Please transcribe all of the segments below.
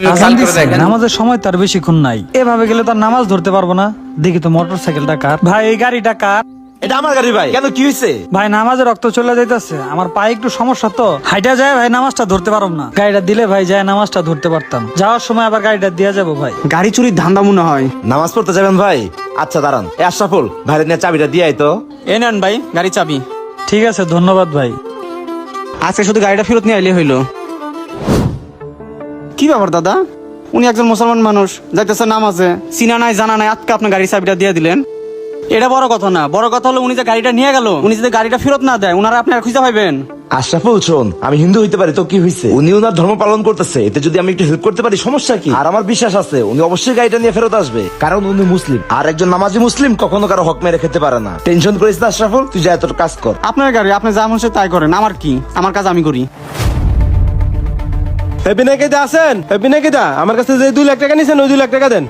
আজান দিছে, নামাজের সময় তার বেশিক্ষণ নাই, এভাবে গেলে তার নামাজ ধরতে পারবো না। দেখি তো মোটরসাইকেলটা কার। ভাই এই গাড়িটা কার? এটা আমার গাড়ি ভাই। কেন, কি হয়েছে? ভাই নামাজে রক্ত চলে যাইতেছে, আমার পায়ে একটু সমস্যা তো, হাইটা যায় ভাই নামাজটা ধরতে পারব না। গাড়িটা দিলে ভাই যায় নামাজটা ধরতে পারতাম, যাওয়ার সময় আবার গাড়িটা দিয়ে যাবো ভাই। গাড়ি চুরির ধান্দা মনে হয়। নামাজ পড়তে যাবেন ভাই? আচ্ছা দাঁড়ান, এ আশরাফুল ভাইরে নিয়ে চাবিটা দিয়ে আয় তো। এ নেন ভাই গাড়ি চাবি। ঠিক আছে, ধন্যবাদ ভাই। আজকে শুধু গাড়িটা ফেরত নিয়ে আইলে হইলো। কি ব্যাপার দাদা, উনি একজন মুসলমান মানুষ, যাইতেছে নামাজে, চিনা নাই জানা নাই, আজকে আপনার গাড়ির চাবিটা দিয়ে দিলেন। এটা বড় কথা না, বড় কথা হলো উনি যে গাড়িটা নিয়ে গেল, উনি যদি গাড়িটা ফেরত না দেয় উনারা আপনার খুঁজে পাইবেন। আশরাফুল শোন, আমি হিন্দু হইতে পারি তো কি হয়েছে, উনি ওনার ধর্ম পালন করতেছে, এতে যদি আমি একটু হেল্প করতে পারি সমস্যা কি? আর আমার বিশ্বাস আছে উনি অবশ্যই গাড়িটা নিয়ে ফেরত আসবে, কারণ উনি মুসলিম, আর একজন নামাজি মুসলিম কখনো কারো হক মেরে খেতে পারে না। টেনশন করিস না আশরাফুল, তুই যা তোর কাজ কর। আপনার গাড়ি, আপনি যা মন চায় তাই করেন, আমার কি, আমার কাজ আমি করি। আমার কাছে যে 2 লাখ টাকা নিছেন ওই 2 লাখ টাকা দেন।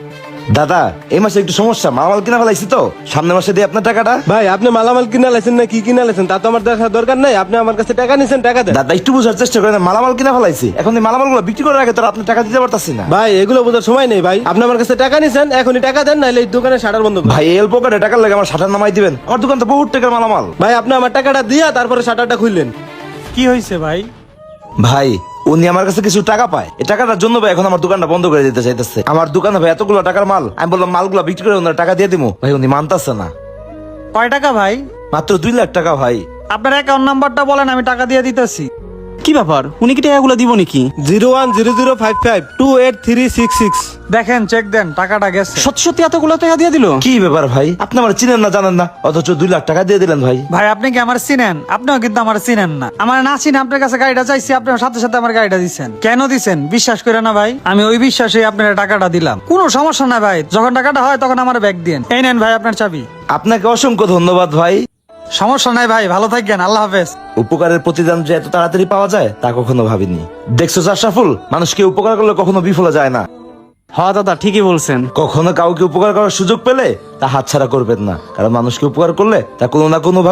দাদা এই মাসে একটু সমস্যা, মালামাল কিনা ফেলাইছি তো, সামনের মাসে দিয়ে আপনার টাকাটা। ভাই আপনি মালামাল কিনা লাইছেন না কি কিনা লাইছেন তা তো আমার দেখার দরকার নাই, আপনি আমার কাছে টাকা নিছেন, টাকা দেন। দাদা একটু বোঝার চেষ্টা করেন, মালামাল কিনা ফেলাইছি, এখন এই মালামাল গুলো বিক্রি করার আগে তোর আপনি টাকা দিতে পারতাছি না। ভাই এগুলো বোঝার সময় নেই ভাই, আপনি আমার কাছে টাকা নিছেন, এখনই টাকা দেন, নাইলে এই দোকানে শাটার বন্ধ করুন। ভাই এল পকেটে টাকার লাগে আমার শাটার নামাই দিবেন, আমার দোকান তো বহুত টাকার মালামাল। ভাই আপনি আমার টাকাটা দিয়া তারপরে শাটারটা খুললেন। কি হয়েছে ভাই? ভাই উনি আমার কাছে কিছু টাকা পায়, এই টাকাটার জন্য ভাই এখন আমার দোকানটা বন্ধ করে দিতে চাইতেছে। আমার দোকানে ভাই এতগুলো টাকার মাল, আমি বললাম মালগুলো বিক্রি করে ওনার টাকা দিয়ে দিব, ভাই উনি মানতেছে না। কয় টাকা ভাই? মাত্র 2 লাখ টাকা ভাই। আপনার অ্যাকাউন্ট নাম্বারটা বলেন, আমি টাকা দিয়ে দিতেছি। কি ব্যাপার, উনি কি টাকাগুলো দিব নাকি? 010055283666। দেখেন, চেক দেন, টাকাটা গেছে। সত্যি সত্যি এতগুলো টাকা দিয়ে দিল? কি ব্যাপার ভাই, আপনি আমার চিনেন না জানেন না, অথচ 2 লাখ টাকা দিয়ে দিলেন ভাই। ভাই আপনি কি আমার চিনেন? আপনিও কিন্তু আমার চিনেন না। আমার না চিনে আপনার কাছে গাড়িটা চাইছি, আপনার সাথে সাথে আমার গাড়িটা দিচ্ছেন। কেন দিচ্ছেন বিশ্বাস করে না ভাই? আমি ওই বিশ্বাসে আপনার টাকাটা দিলাম। কোনো সমস্যা না ভাই, যখন টাকাটা হয় তখন আমার ব্যাগ দিন। এই নেন ভাই আপনার চাবি। আপনাকে অসংখ্য ধন্যবাদ ভাই। সমস্যা নাই ভাই, ভালো থাকবেন, আল্লাহ হাফেজ। উপকারের প্রতিদান যে এত তাড়াতাড়ি পাওয়া যায় তা কখনো ভাবিনি। দেখছো আশরাফুল, মানুষকে উপকার করলে কখনো বিফলে যায় না। হ্যাঁ দাদা ঠিকই বলছেন। কখনো কাউকে উপকার করার সুযোগ পেলে তা হাতছাড়া করবেন না, কারণ মানুষকে উপকার করলে তা কোনো না কোনো ভাবে